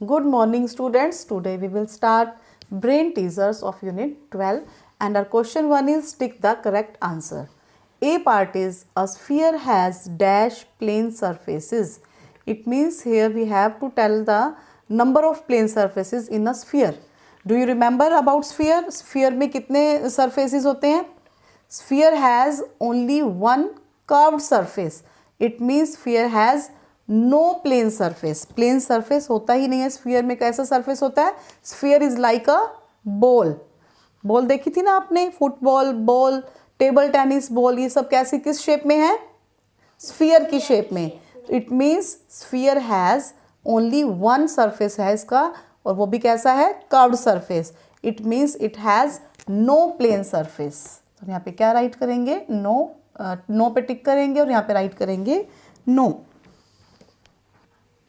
Good morning students. Today we will start brain teasers of unit 12 and our question 1 is tick the correct answer. A part is a sphere has dash plane surfaces. It means here we have to tell the number of plane surfaces in a sphere. Do you remember about sphere? Sphere में कितने surfaces होते हैं? Sphere has only one curved surface. It means sphere has no plane surface. Plane surface होता ही नहीं है sphere में. कैसा सरफेस होता है? Sphere is like a ball. Ball देखी थी ना आपने, football ball, table tennis ball, ये सब कैसी किस शेप में है? स्फीयर की शेप में. It means sphere has only one surface है इसका, और वो भी कैसा है? Curved surface. It means it has no plane surface. तो यहाँ पे क्या राइट करेंगे? नो. नो पे टिक करेंगे और यहाँ पे राइट करेंगे no.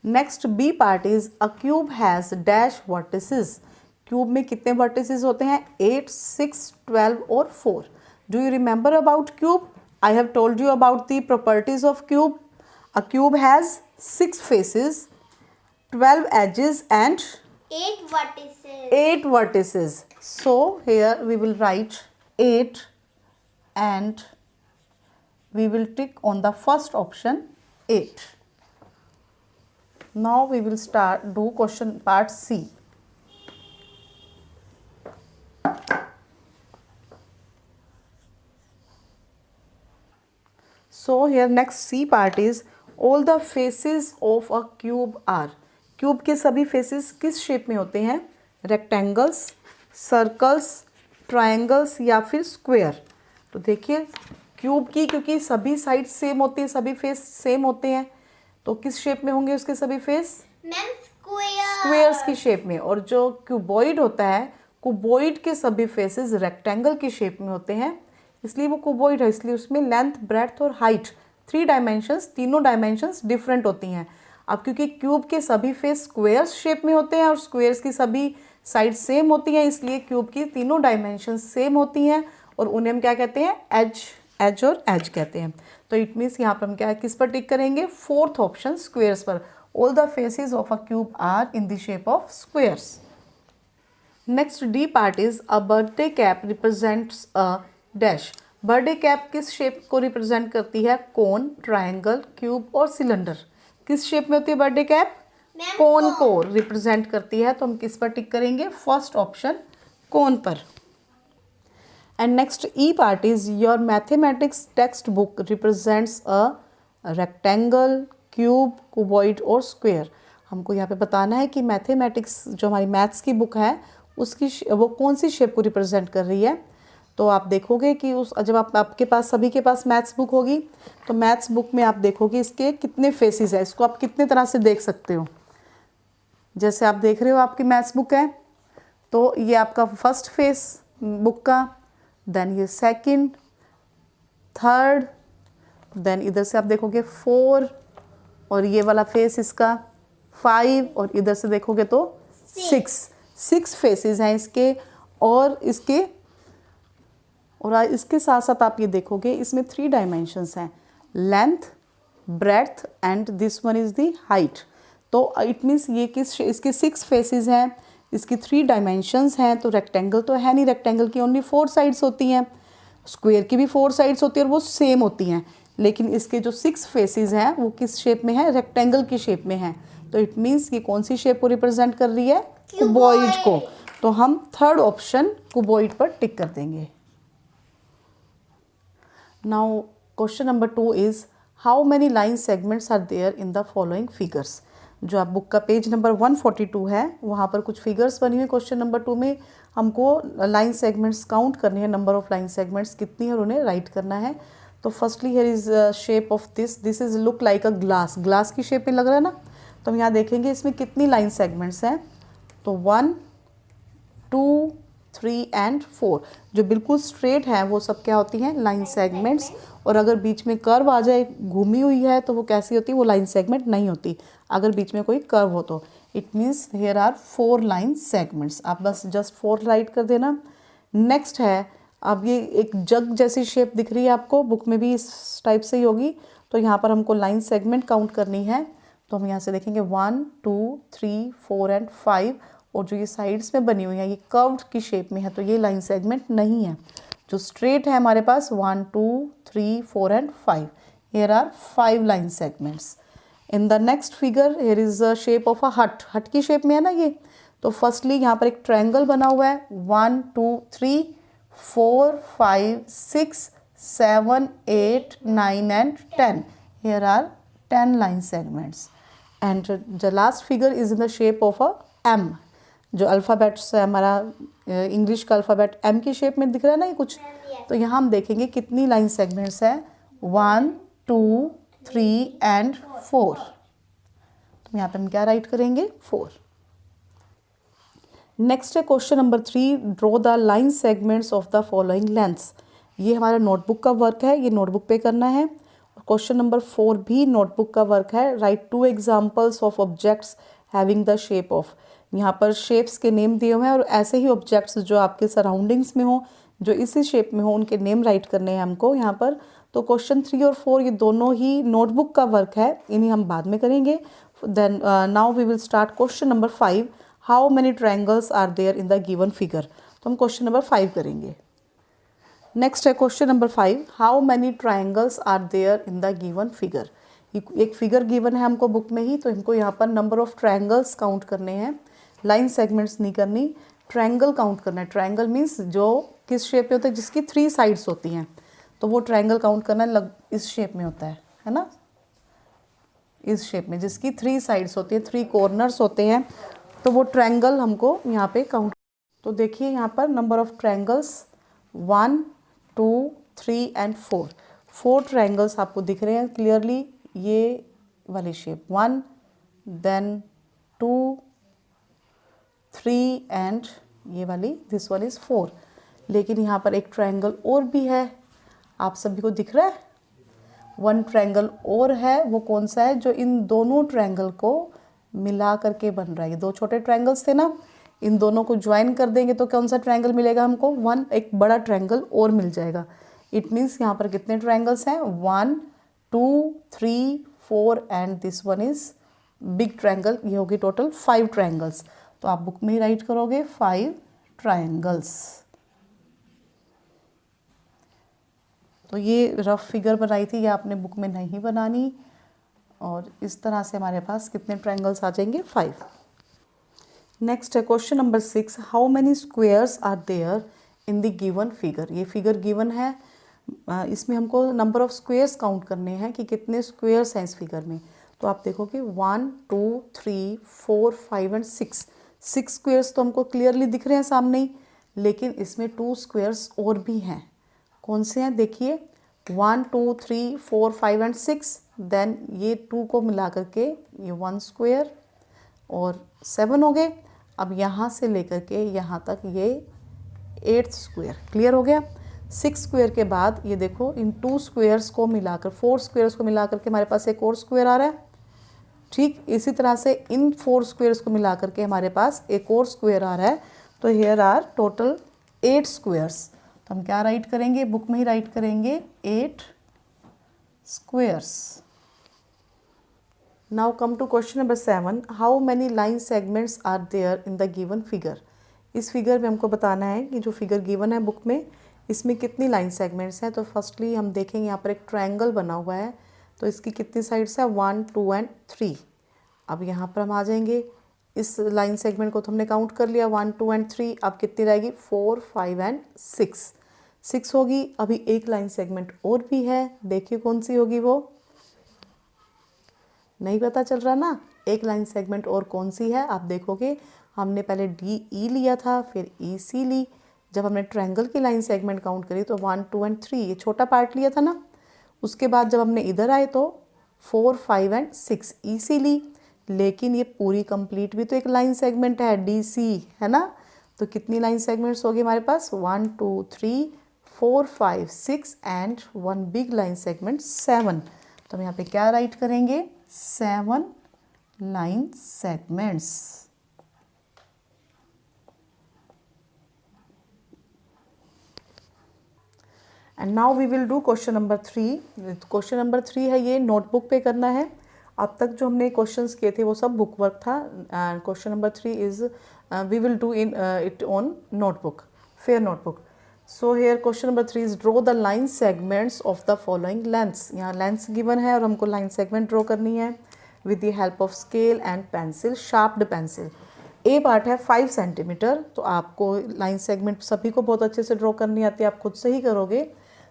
Next B part is a cube has dash vertices. Cube में कितने वर्टिसेस होते हैं? 8, 6, 12 और 4. Do you remember about cube? I have told you about the properties of cube. A cube has 6 faces, 12 edges and 8 vertices. So here we will write 8 and we will tick on the first option 8. Now we will do question part C. So here next C part is all the faces of a cube are. Cube के सभी faces किस shape में होते हैं? Rectangles, circles, triangles या फिर square. तो देखिए क्यूब की क्योंकि सभी साइड सेम होती है, सभी फेस सेम होते हैं, तो किस शेप में होंगे उसके सभी फेस? स्क्वायर्स की शेप में. और जो क्यूबॉइड होता है, क्यूबॉइड के सभी फेसेस रेक्टेंगल की शेप में होते हैं, इसलिए वो क्यूबॉइड है. इसलिए उसमें लेंथ, ब्रेड्थ और हाइट 3 डायमेंशंस, तीनों डायमेंशंस डिफरेंट होती हैं. अब क्योंकि क्यूब के सभी फेस स्क्वायर्स शेप में होते हैं और स्क्वायर्स की सभी साइड सेम होती हैं, इसलिए क्यूब की तीनों डायमेंशंस सेम होती हैं और उन्हें हम क्या कहते हैं? एज और एज कहते हैं. तो इट मीन्स यहाँ पर हम क्या किस पर टिक करेंगे? फोर्थ ऑप्शन स्क्वायर्स पर. All the faces of a cube are in the shape of squares. Next D part is a birthday cap represents a dash. Birthday cap किस शेप को रिप्रेजेंट करती है? कोन, ट्रायंगल, क्यूब और cylinder. किस shape में होती है birthday cap? कोन को रिप्रेजेंट करती है. तो हम किस पर टिक करेंगे? फर्स्ट ऑप्शन कोन पर. And next E part is your mathematics textbook represents a rectangle, cube, cuboid और square. हमको यहाँ पे बताना है कि मैथमेटिक्स जो हमारी मैथ्स की बुक है उसकी वो कौन सी शेप को रिप्रेजेंट कर रही है. तो आप देखोगे कि उस जब आपके पास सभी के पास मैथ्स बुक होगी तो मैथ्स बुक में आप देखोगे इसके कितने फेसेस है. इसको आप कितने तरह से देख सकते हो. जैसे आप देख रहे हो आपकी मैथ्स बुक है, तो ये आपका फर्स्ट फेस बुक का, देन ये सेकंड, थर्ड, देन इधर से आप देखोगे 4 और ये वाला फेस इसका 5 और इधर से देखोगे तो 6 फेसेस हैं इसके. और इसके साथ साथ आप ये देखोगे इसमें 3 डायमेंशंस हैं, length, breadth and this one is the height. तो इट मीन्स ये इसके 6 फेसेस हैं, इसकी 3 डायमेंशंस हैं. तो रेक्टेंगल तो है नहीं, रेक्टेंगल की ओनली 4 साइड्स होती हैं, स्क्वायर की भी 4 साइड्स होती है और वो सेम होती हैं. लेकिन इसके जो 6 फेसेस हैं वो किस शेप में है? रेक्टेंगल की शेप में है. तो इट मीन्स ये कौन सी शेप को रिप्रेजेंट कर रही है? क्यूबॉइड को. तो हम थर्ड ऑप्शन क्यूबॉइड पर टिक कर देंगे. Now question number 2 is how many line segments are there in the following figures. जो आप बुक का पेज नंबर 142 है वहाँ पर कुछ फिगर्स बनी हुई. क्वेश्चन नंबर 2 में हमको लाइन सेगमेंट्स काउंट करनी है, नंबर ऑफ लाइन सेगमेंट्स कितनी है और उन्हें राइट करना है. तो firstly here is shape of this is look like a glass की शेप में लग रहा है ना. तो हम यहाँ देखेंगे इसमें कितनी लाइन सेगमेंट्स हैं. तो 1, 2, 3 एंड 4 जो बिल्कुल स्ट्रेट हैं वो सब क्या होती हैं? Line segments. और अगर बीच में कर्व आ जाए, घूमी हुई है, तो वो कैसी होती है? वो लाइन सेगमेंट नहीं होती. अगर बीच में कोई कर्व हो तो it means here are 4 line segments. आप बस जस्ट 4 राइट कर देना. नेक्स्ट है, अब ये एक जग जैसी शेप दिख रही है आपको, बुक में भी इस टाइप से ही होगी. तो यहाँ पर हमको लाइन सेगमेंट काउंट करनी है. तो हम यहाँ से देखेंगे 1 2 3 4 एंड 5, और जो ये साइड्स में बनी हुई है ये कर्व्ड की शेप में है, तो ये लाइन सेगमेंट नहीं है। जो स्ट्रेट है हमारे पास 1 2 3 4 and 5, here are 5 line segments. In the next figure here is the shape of a hut, hut की शेप में है ना ये। तो फर्स्टली यहाँ पर एक ट्रायंगल बना हुआ है, 1 2 3 4 5 6 7 8 9 and 10, here are 10 line segments, and the last figure is in the shape of a M, जो अल्फ़ाबेट से हमारा इंग्लिश का अल्फ़ाबेट M की शेप में दिख रहा है ना ये कुछ। तो यहाँ हम देखेंगे कितनी लाइन सेगमेंट्स है, 1 2 3 एंड 4। तो यहाँ पे हम क्या राइट करेंगे, 4। नेक्स्ट है question number 3, draw the line segments of the following lengths. ये हमारा नोटबुक का वर्क है, ये नोटबुक पे करना है। क्वेश्चन नंबर 4 भी नोटबुक का वर्क है, right 2 examples of objects having the shape of. यहाँ पर शेप्स के नेम दिए हुए हैं, और ऐसे ही ऑब्जेक्ट्स जो आपके सराउंडिंग्स में हो, जो इसी शेप में हो, उनके नेम राइट करने हैं हमको यहाँ पर। तो क्वेश्चन 3 और 4 ये दोनों ही नोटबुक का वर्क है, इन्हें हम बाद में करेंगे। Then now we will start question number 5, how many triangles are there in the given figure. तो हम क्वेश्चन नंबर 5 करेंगे। नेक्स्ट है question number 5, how many triangles are there in the given figure. एक फिगर गिवन है हमको book में ही, तो हमको यहाँ पर नंबर ऑफ ट्रायंगल्स काउंट करने हैं, लाइन सेगमेंट्स नहीं करनी, ट्रायंगल काउंट करना है। ट्रायंगल मीन्स जो किस शेप में होता है, जिसकी 3 साइड्स होती हैं, तो वो ट्रायंगल काउंट करना है। इस शेप में होता है ना, इस शेप में जिसकी 3 साइड्स होती हैं, 3 कॉर्नर्स होते हैं, तो वो ट्रायंगल हमको यहाँ पे काउंट। तो देखिए यहाँ पर number of triangles 1 2 3 and 4, 4 triangles आपको दिख रहे हैं क्लियरली। ये वाली शेप 1, देन 2 3 एंड ये वाली, दिस वन इज 4। लेकिन यहाँ पर एक ट्रायंगल और भी है, आप सभी को दिख रहा है। 1 ट्रायंगल और है, वो कौन सा है, जो इन दोनों ट्रायंगल को मिला करके बन रहा है। ये 2 छोटे ट्रायंगल्स थे ना, इन दोनों को ज्वाइन कर देंगे तो कौन सा ट्रायंगल मिलेगा हमको, 1, एक बड़ा ट्रायंगल और मिल जाएगा। इट मीन्स यहाँ पर कितने ट्रायंगल्स हैं, 1 2 3 4 and this one is big triangle. ये होगी टोटल 5 ट्रायंगल्स। तो आप बुक में ही राइट करोगे 5 ट्रायंगल्स। तो ये रफ फिगर बनाई थी, ये आपने बुक में नहीं बनानी, और इस तरह से हमारे पास कितने ट्रायंगल्स आ जाएंगे, 5। नेक्स्ट है question number 6, how many squares are there in the given figure. ये फिगर गिवन है, इसमें हमको नंबर ऑफ स्क्वेयर्स काउंट करने हैं कि कितने स्क्वेयर्स हैं इस फिगर में। तो आप देखोगे 1 2 3 4 5 एंड 6, 6 स्क्वेयर्स तो हमको क्लियरली दिख रहे हैं सामने ही, लेकिन इसमें 2 स्क्वेयर्स और भी हैं। कौन से हैं, देखिए 1 2 3 4 5 एंड 6, देन ये 2 को मिला करके ये 1 स्क्वेयर और 7 हो गए। अब यहाँ से लेकर के यहाँ तक ये 8th स्क्वेयर, क्लियर हो गया। 6 स्क्वेयर के बाद ये देखो इन 2 स्क्वेयर्स को मिलाकर, 4 स्क्वेयर्स को मिलाकर के हमारे पास एक और स्क्वेयर आ रहा है। ठीक इसी तरह से इन 4 स्क्वेयर्स को मिलाकर के हमारे पास एक और स्क्वेयर आ रहा है। तो हियर आर टोटल 8 स्क्वेयर्स। तो हम क्या राइट करेंगे, बुक में ही राइट करेंगे 8 squares. Now come to question number 7, how many line segments are there in the given figure। इस फिगर में हमको बताना है कि जो फिगर गिवन है बुक में, इसमें कितनी लाइन सेगमेंट्स हैं। तो फर्स्टली हम देखेंगे यहाँ पर एक ट्रायंगल बना हुआ है, तो इसकी कितनी साइड्स है, 1 2 एंड 3। अब यहाँ पर हम आ जाएंगे, इस लाइन सेगमेंट को तो हमने काउंट कर लिया 1 2 एंड 3। अब कितनी रहेगी, 4 5 एंड 6 होगी। अभी एक लाइन सेगमेंट और भी है, देखिए कौन सी होगी, वो नहीं पता चल रहा ना। एक लाइन सेगमेंट और कौन सी है, आप देखोगे हमने पहले DE लिया था, फिर EC ली। जब हमने ट्रायंगल की लाइन सेगमेंट काउंट करी तो 1 2 एंड 3 ये छोटा पार्ट लिया था ना। उसके बाद जब हमने इधर आए तो 4 5 एंड 6 EC ली, लेकिन ये पूरी कंप्लीट भी तो एक लाइन सेगमेंट है, DC है ना। तो कितनी लाइन सेगमेंट्स होगी हमारे पास, 1 2 3 4 5 6 एंड 1 बिग लाइन सेगमेंट 7। तो हम यहाँ पे क्या राइट करेंगे, 7 line segments। And now we will do question number 3। Question number 3 है, ये नोटबुक पे करना है। अब तक जो हमने क्वेश्चंस किए थे वो सब बुक वर्क था, and question number 3 is we will do in it on notebook, fair notebook. So here question number 3 is draw the line segments of the following lengths. यहाँ लेंथ्स गिवन है और हमको line segment draw करनी है with the help of scale and pencil, sharpened pencil. A part है 5 centimetre, तो आपको line segment सभी को बहुत अच्छे से ड्रॉ करनी आती है, आप खुद से ही करोगे.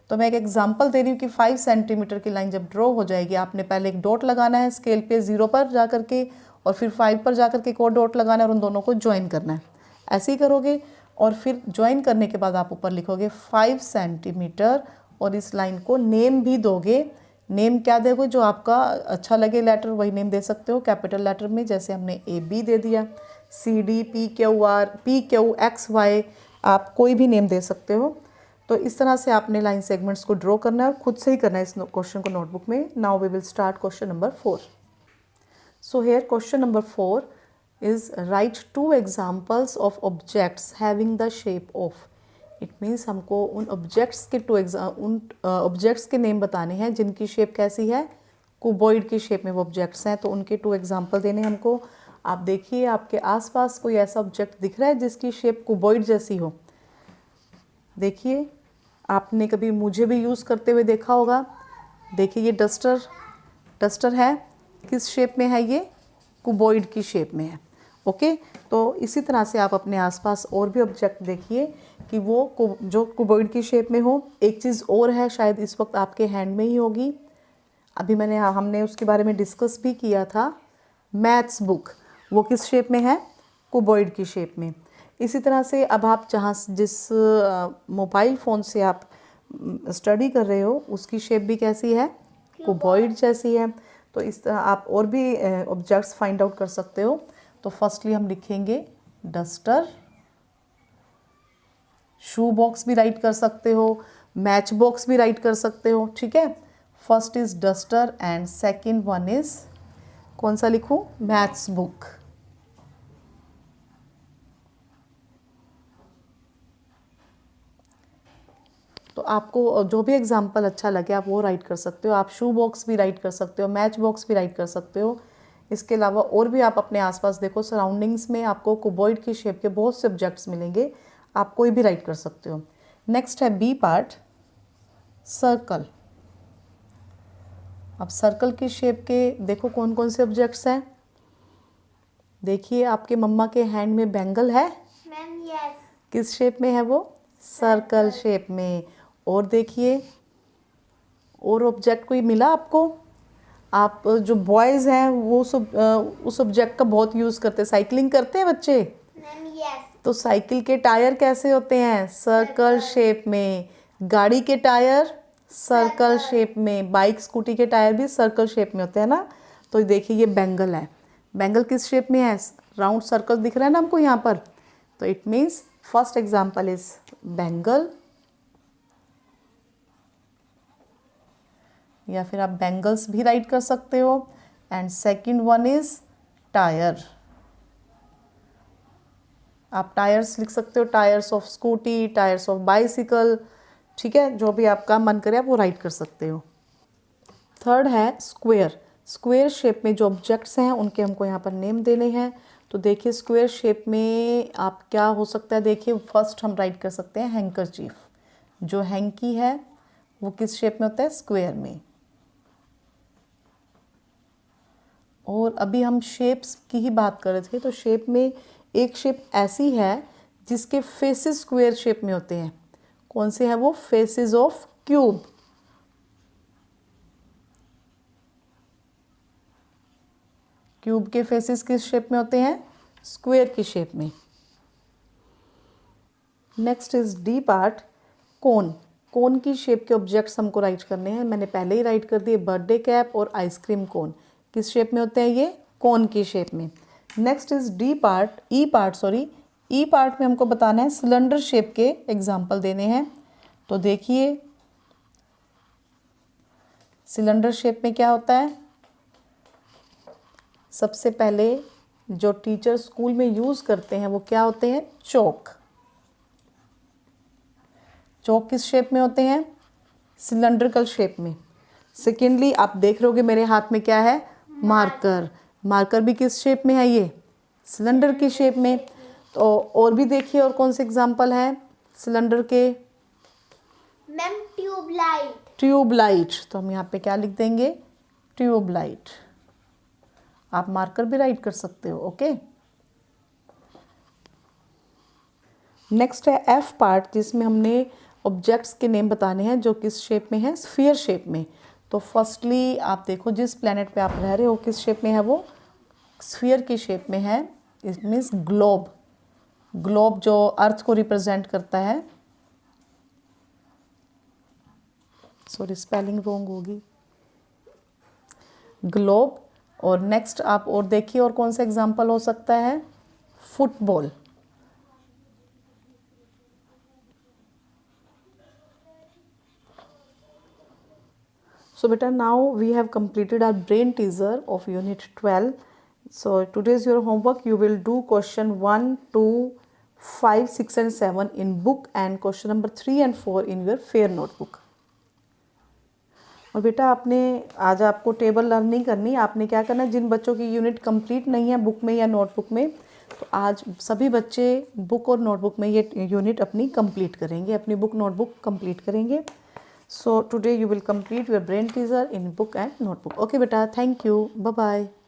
तो मैं एक एग्जांपल दे रही हूँ कि 5 सेंटीमीटर की लाइन जब ड्रॉ हो जाएगी, आपने पहले एक डॉट लगाना है स्केल पे 0 पर जा करके, और फिर 5 पर जा करके एक और डॉट लगाना है और उन दोनों को ज्वाइन करना है. ऐसे ही करोगे और फिर ज्वाइन करने के बाद आप ऊपर लिखोगे 5 सेंटीमीटर और इस लाइन को नेम भी दोगे. नेम क्या दोगे? जो आपका अच्छा लगे लेटर वही नेम दे सकते हो कैपिटल लेटर में, जैसे हमने AB दे दिया, CD, PQR, PQXY, आप कोई भी नेम दे सकते हो. तो इस तरह से आपने लाइन सेगमेंट्स को ड्रॉ करना है और खुद से ही करना है इस क्वेश्चन को नोटबुक में. Now we will start question number 4. So here question number 4 is write 2 examples of objects having the shape of. It means हमको उन ऑब्जेक्ट्स के ऑब्जेक्ट्स के नेम बताने हैं जिनकी शेप कैसी है, क्यूबॉइड की शेप में वो ऑब्जेक्ट्स हैं. तो उनके 2 एग्जाम्पल देने हमको. आप देखिए आपके आसपास कोई ऐसा ऑब्जेक्ट दिख रहा है जिसकी शेप क्यूबॉइड जैसी हो. देखिए, आपने कभी मुझे भी यूज़ करते हुए देखा होगा. देखिए ये डस्टर है, किस शेप में है? ये क्यूबॉइड की शेप में है. ओके, तो इसी तरह से आप अपने आसपास और भी ऑब्जेक्ट देखिए कि वो जो क्यूबॉइड की शेप में हो. एक चीज़ और है, शायद इस वक्त आपके हैंड में ही होगी, अभी हमने उसके बारे में डिस्कस भी किया था, मैथ्स बुक. वो किस शेप में है? क्यूबॉइड की शेप में. इसी तरह से अब आप जिस मोबाइल फ़ोन से आप स्टडी कर रहे हो उसकी शेप भी कैसी है? क्यूबॉइड जैसी है. तो इस तरह आप और भी ऑब्जेक्ट्स फाइंड आउट कर सकते हो. तो फर्स्टली हम लिखेंगे डस्टर. शू बॉक्स भी राइट कर सकते हो, मैच बॉक्स भी राइट कर सकते हो. ठीक है, first is duster and second one is, कौन सा लिखूं? Maths book. तो आपको जो भी एग्जाम्पल अच्छा लगे आप वो राइट कर सकते हो. आप शू बॉक्स भी राइट कर सकते हो, मैच बॉक्स भी राइट कर सकते हो. इसके अलावा और भी आप अपने आसपास देखो, सराउंडिंग्स में आपको क्यूबॉइड की शेप के बहुत से ऑब्जेक्ट्स मिलेंगे, आप कोई भी राइट कर सकते हो. नेक्स्ट है बी पार्ट, सर्कल. अब सर्कल की शेप के देखो कौन कौन से ऑब्जेक्ट्स हैं. देखिए आपके मम्मा के हैंड में बैंगल है. Ma'am yes. किस शेप में है वो? सर्कल शेप में. और देखिए और ऑब्जेक्ट कोई मिला आपको? आप जो बॉयज़ हैं वो उस ऑब्जेक्ट का बहुत यूज़ करते हैं. साइकिलिंग करते हैं बच्चे. Ma'am yes. तो साइकिल के टायर कैसे होते हैं? सर्कल शेप में. गाड़ी के टायर सर्कल शेप में. बाइक स्कूटी के टायर भी सर्कल शेप में होते हैं ना. तो देखिए ये बैंगल है. बैंगल किस शेप में है? राउंड सर्कल दिख रहा है ना हमको यहाँ पर. तो it means first example is bangle, या फिर आप बैंगल्स भी राइट कर सकते हो. And second one is tyre. आप टायर्स लिख सकते हो, tyres of scooty, tyres of bicycle. ठीक है, जो भी आपका मन करे आप वो राइट कर सकते हो. थर्ड है स्क्वायर. स्क्वायर शेप में जो ऑब्जेक्ट्स हैं उनके हमको यहाँ पर नेम देने हैं. तो देखिए स्क्वायर शेप में आप क्या हो सकता है, देखिए फर्स्ट हम राइट कर सकते हैं हैंकरचीफ. जो हैंकी है वो किस शेप में होता है? स्क्वायर में. और अभी हम शेप्स की ही बात कर रहे थे, तो शेप में एक शेप ऐसी है जिसके फेसेस स्क्वायर शेप में होते हैं. कौन से हैं वो? Faces of cube. क्यूब के फेसेस किस शेप में होते हैं? स्क्वायर की शेप में. नेक्स्ट इज डी पार्ट, कोन. कोन की शेप के ऑब्जेक्ट्स हमको राइट करने हैं. मैंने पहले ही राइट कर दिए, बर्थडे कैप और आइसक्रीम कोन. किस शेप में होते हैं ये? कोन की शेप में. Next is D part, E part sorry. E part में हमको बताना है सिलेंडर शेप के एग्जाम्पल देने हैं. तो देखिए सिलेंडर शेप में क्या होता है? सबसे पहले जो टीचर स्कूल में यूज़ करते हैं वो क्या होते हैं? चौक. चौक किस शेप में होते हैं? सिलेंड्रिकल शेप में. सेकेंडली आप देख रहे होगे मेरे हाथ में क्या है? मार्कर। मार्कर भी किस शेप में है? ये सिलेंडर की शेप में। तो और भी देखिए और कौन से एग्जाम्पल हैं सिलेंडर के? Ma'am tube light. ट्यूबलाइट। तो हम यहाँ पे क्या लिख देंगे? ट्यूबलाइट। आप मार्कर भी राइट कर सकते हो। ओके। नेक्स्ट है एफ पार्ट, जिसमें हमने ऑब्जेक्ट्स के नेम बताने हैं जो किस शेप में है? स्फीयर शेप में। तो फर्स्टली आप देखो जिस प्लेनेट पे आप रह रहे हो किस शेप में है? वो स्फीयर की शेप में है। It means globe. ग्लोब जो अर्थ को रिप्रेजेंट करता है। सॉरी स्पेलिंग रॉन्ग होगी। ग्लोब। और नेक्स्ट आप और देखिए और कौन सा एग्जाम्पल हो सकता है? Football. So beta, now we have completed our brain teaser of unit 12. So today's your homework. You will do question 1, 2, 5, 6 and 7 in book and question number 3 and 4 in your fair notebook. और बेटा आपने आज आपको table learn नहीं करनी। आपने क्या करना है, जिन बच्चों की यूनिट कंप्लीट नहीं है बुक में या नोटबुक में, तो आज सभी बच्चे बुक और नोटबुक में ये यूनिट अपनी कंप्लीट करेंगे, अपनी बुक नोटबुक कंप्लीट करेंगे। So today you will complete your brain teaser in book and notebook. Okay beta, thank you. Bye bye.